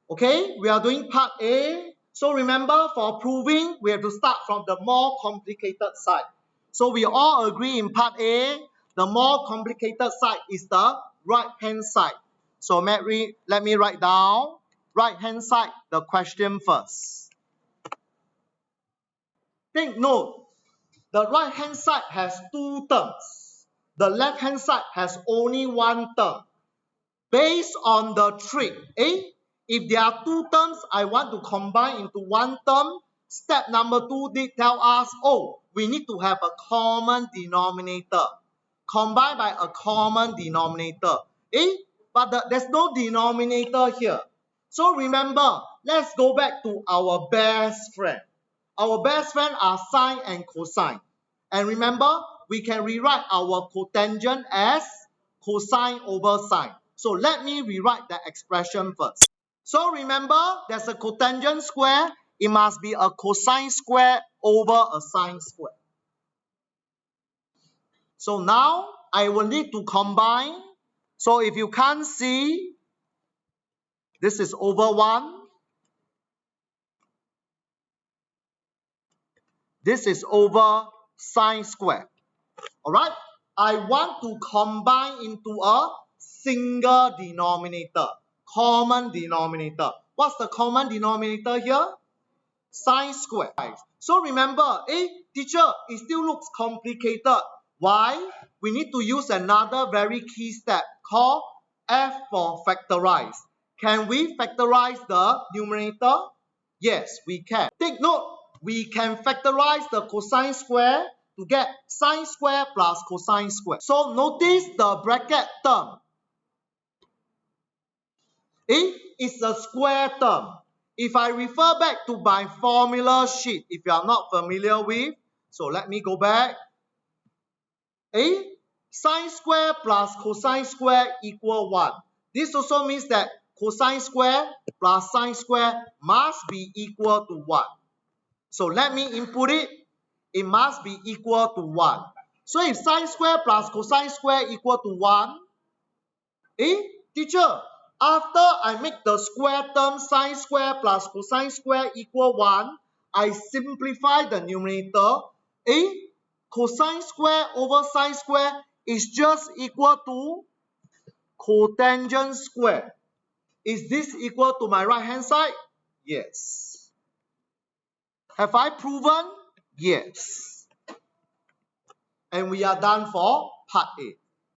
Okay, we are doing part A. So remember, for proving, we have to start from the more complicated side. So we all agree in part A, the more complicated side is the right-hand side. So let me write down right-hand side, the question first. Take note, the right-hand side has two terms. The left-hand side has only one term. Based on the trick, if there are two terms I want to combine into one term, step number 2 did tell us, oh, we need to have a common denominator. Combined by a common denominator. But there's no denominator here. So remember, let's go back to our best friend. Our best friend are sine and cosine. And remember, we can rewrite our cotangent as cosine over sine. So let me rewrite the expression first. So remember, there's a cotangent square. It must be a cosine square over a sine square. So now I will need to combine. So if you can't see, this is over 1. This is over sine square. Alright? I want to combine into a single denominator. Common denominator. What's the common denominator here? Sine square. So remember, teacher, it still looks complicated. Why? We need to use another very key step called F for factorize. Can we factorize the numerator? Yes, we can. Take note, we can factorize the cosine square to get sine square plus cosine square. So notice the bracket term. It's a square term. If I refer back to my formula sheet, if you are not familiar with, so let me go back. Sine square plus cosine square equal 1. This also means that cosine square plus sine square must be equal to 1. So let me input it. It must be equal to 1. So if sine square plus cosine square equal to 1, teacher, after I make the square term sine square plus cosine square equal 1, I simplify the numerator. Cosine square over sine square is just equal to cotangent square. Is this equal to my right hand side? Yes. Have I proven? Yes. And we are done for part A.